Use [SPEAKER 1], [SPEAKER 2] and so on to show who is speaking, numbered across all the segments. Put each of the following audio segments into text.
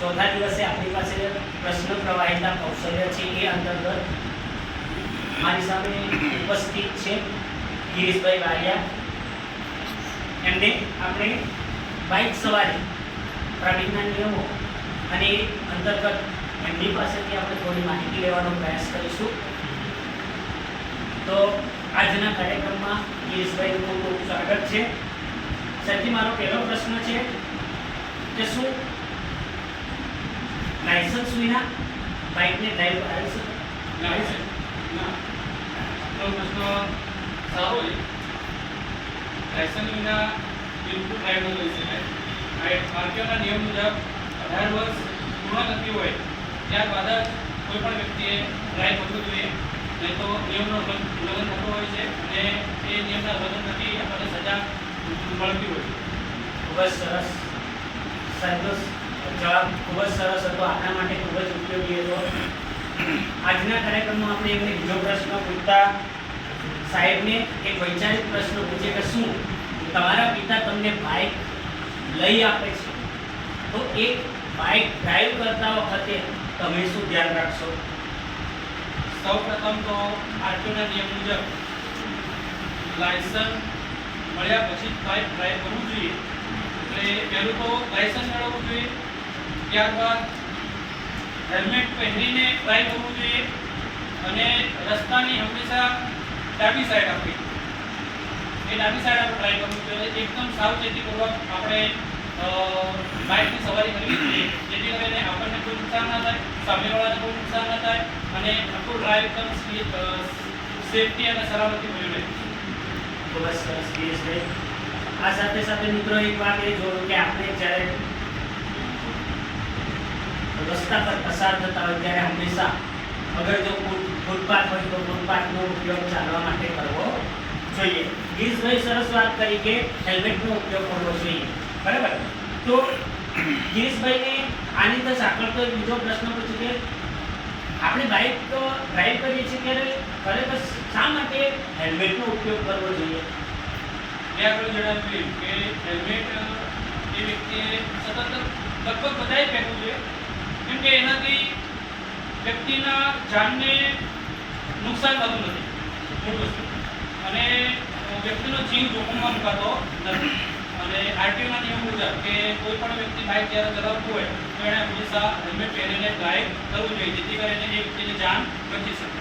[SPEAKER 1] ચોથા દિવસે આપણી પાસે પ્રશ્ન પ્રવાહિતા કૌશલ્ય છે એ અંતર્ગત મારી સામે ઉપસ્થિત છે ગિરીશભાઈ વારિયા. એમને આપણે બાઇક સવારી ટ્રાફિકના નિયમો અને એ અંતર્ગત એમની પાસેથી આપણે થોડી માહિતી લેવાનો પ્રયાસ કરીશું. તો આજના કાર્યક્રમમાં ગિરીશભાઈનું ખૂબ ખૂબ સ્વાગત છે. સરજી, મારો પહેલો પ્રશ્ન છે કે શું લાયસન્સ વિના બાઇકને ડ્રાઈવ કરી શકે?
[SPEAKER 2] ના, તો પ્રશ્ન સારો છે. લાયસન્સ વિના બિલકુલ ડ્રાઈવ ન કરી શકાય. આરટીઓના નિયમ મુજબ 18 વર્ષ પૂર્ણ થતી હોય ત્યારબાદ જ કોઈ પણ વ્યક્તિએ ડ્રાઈવ કરવું જોઈએ, નહીં તો નિયમનો ઉલ્લંઘન થતો હોય છે અને એ નિયમના ઉલ્લંઘન થકી આપણને સજા મળતી હોય છે.
[SPEAKER 1] ખૂબ જ સરસ સાહેબનો જવાબ ખૂબ જ સરસ હતો, આપણા માટે ખૂબ જ ઉપયોગી હતો. આજના કાર્યક્રમમાં આપણે એમને બીજો પ્રશ્ન પૂછતા સાહેબને એક વૈચારિક પ્રશ્ન પૂછે કે શું તમારા પિતા તમને બાઇક લઈ આપે છે તો એક બાઇક ડ્રાઈવ કરતા વખતે તમે શું ધ્યાન રાખશો?
[SPEAKER 2] સૌપ્રથમ તો આરટીઓના નિયમ મુજબ લાયસન્સ મળ્યા પછી જ બાઇક ડ્રાઈવ કરવું જોઈએ. એટલે પહેલું તો લાયસન્સ મેળવવું જોઈએ, ત્યારબાદ હેલ્મેટ પહેરીને ડ્રાઈવ કરવું જોઈએ અને રસ્તાની હંમેશા ડાબી સાઈડ આપવી, એ ડાબી સાઈડ આપણે ડ્રાઈવ કરવું જોઈએ. એકદમ સાવચેતીપૂર્વક આપણે બાઇકની સવારી કરવી જોઈએ, જેથી કરીને આપણને કોઈ નુકસાન ના થાય, સામેવાળાને કોઈ નુકસાન ના થાય અને આખું ડ્રાઈવ એકદમ સેફટી અને સલામતી મળ્યું રહે.
[SPEAKER 1] ખૂબ જ સરસ ગિરીશભાઈ. આ સાથે સાથે મિત્રો એક વાત એ જોયું કે આપણે જ્યારે રસ્તા પર પસાર થતા હોય ત્યારે હંમેશા અગર જો ફૂટપાથ હોય તો ફૂટપાથનો ઉપયોગ ચાલવા માટે કરવો જોઈએ. ગિરીશભાઈ સરસ વાત કરી કે હેલ્મેટનો ઉપયોગ કરવો જોઈએ, બરાબર. તો ગિરીશભાઈને આની અંદર સાંકળતો બીજો પ્રશ્ન પૂછ્યો કે આપણે બાઇક ડ્રાઈવ કરીએ છીએ ત્યારે ખરેખર શા માટે હેલ્મેટનો ઉપયોગ કરવો જોઈએ?
[SPEAKER 2] મેં આગળ જણાવ્યું કે હેલ્મેટ એ વ્યક્તિએ સતત લગભગ બધાએ પહેરવું જોઈએ, કેમ કે એનાથી વ્યક્તિના જાનને નુકસાન થતું નથી, મૂળ વસ્તુ, અને વ્યક્તિનો જીવ જોખમમાં મુકાતો નથી. અને આરટીઓના નિયમ મુજબ કે કોઈ પણ વ્યક્તિ બાઇક જ્યારે ચલાવતું હોય તો એણે હંમેશા હેલ્મેટ પહેરીને ડ્રાઈવ કરવું જોઈએ, જેથી કરીને એ વ્યક્તિની જાન બચી શકે.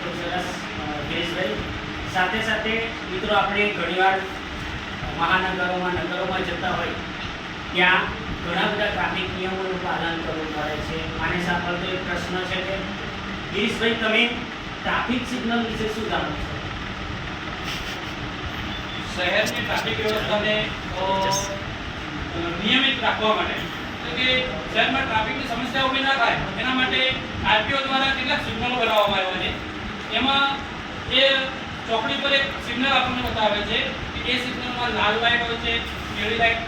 [SPEAKER 1] ખૂબ સરસ ગિરીશભાઈ. સાથે સાથે મિત્રો આપણે ઘણીવાર મહાનગરોમાં નગરોમાં જતા હોય ત્યાં ઘણા બધા ટ્રાફિક નિયમોનું પાલન કરવું પડે છે. આને સાંભળતો એક પ્રશ્ન છે કે ગિરીશભાઈ, તમે ટ્રાફિક સિગ્નલ વિશે શું જાણો છો?
[SPEAKER 2] શહેરની ટ્રાફિક વ્યવસ્થાને નિયમિત રાખવા માટે, એટલે કે શહેરમાં ટ્રાફિકની સમસ્યા ઊભી ના થાય એના માટે આરટીઓ દ્વારા કેટલાક સિગ્નલો બનાવવામાં આવ્યા છે. એમાં એ ચોકડી પર એક સિગ્નલ આપણને બતાવે છે કે એ સિગ્નલમાં લાલ લાઇટ હોય છે, પીળી લાઇટ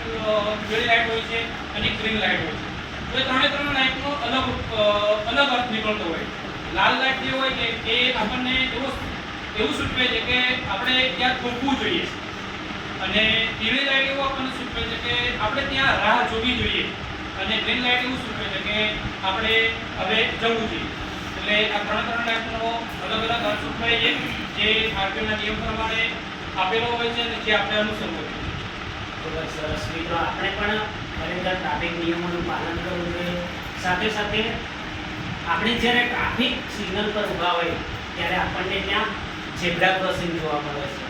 [SPEAKER 2] હોય છે અને ગ્રીન લાઇટ હોય છે. તો એ ત્રણ લાઇટનો અલગ અર્થ નીકળતો હોય. લાલ લાઇટ જે હોય છે એ આપણને એવું સૂચવે છે કે આપણે ત્યાં થોભવું જોઈએ, અને પીળી લાઇટ એવું આપણને સૂચવે છે કે આપણે ત્યાં રાહ જોવી જોઈએ, અને ગ્રીન લાઇટ એવું સૂચવે છે કે આપણે હવે જવું જોઈએ. એટલે આ ત્રણ લાઇટનો અલગ અર્થ સૂચવાય છે, જે આરટીઓના નિયમ પ્રમાણે આપેલો હોય છે અને જે આપણે અનુસરવું જોઈએ.
[SPEAKER 1] ખૂબ જ સરસ મિત્રો. આપણે પણ ખરેખર ટ્રાફિક નિયમોનું પાલન કરવું જોઈએ. સાથે સાથે આપણે જ્યારે ટ્રાફિક સિગ્નલ પર ઊભા હોય ત્યારે આપણને ત્યાં ઝેબ્રા ક્રોસિંગ જોવા મળે છે.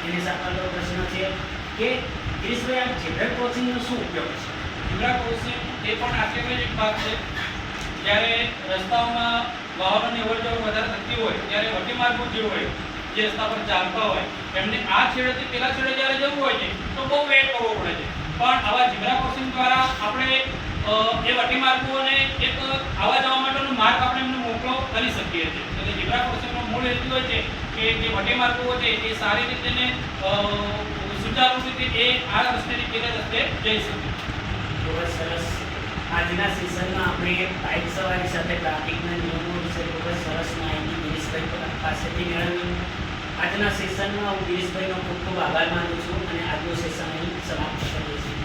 [SPEAKER 1] એની સાંકળતો પ્રશ્ન છે કે ગિરીશભાઈ, આ ઝેબ્રા ક્રોસિંગનો શું ઉપયોગ છે?
[SPEAKER 2] ઝેબ્રા ક્રોસિંગ એ પણ આરટીઓનો એક ભાગ છે. જ્યારે રસ્તાઓમાં વાહનોની અવરજવર વધારે થતી હોય ત્યારે વટી માર્ગો જે હોય, જે રસ્તા પર ચાલતા હોય, એમને આ છેડેથી પેલા છેડે જ્યારે જવું હોય છે તો બહુ વેટ કરવો પડે છે. પણ આવા ઝેબ્રા ક્રોસિંગ દ્વારા આપણે એ વટી માર્ગોને એક આવવા જવા માટેનો માર્ગ આપણે એમને મોકળો કરી શકીએ છીએ. એટલે ઝેબ્રા ક્રોસિંગનો મૂળ હેતુ હોય છે કે જે વટી માર્ગો છે એ સારી રીતે ને સુચારુ રીતે એ આ રસ્તેથી પેલા રસ્તે જઈ શકે.
[SPEAKER 1] ખૂબ જ સરસ. આજના સેશનમાં આપણે બાઇક સવારી સાથે ટ્રાફિકના નિયમો વિશે ખૂબ જ સરસ માહિતી ગિરીશભાઈ પાસેથી મેળવી. આજના સેશનમાં હું ગિરીશભાઈનો ખૂબ ખૂબ આભાર માનું છું અને આજનું સેશન અહીં સમાપ્ત કરીએ છીએ.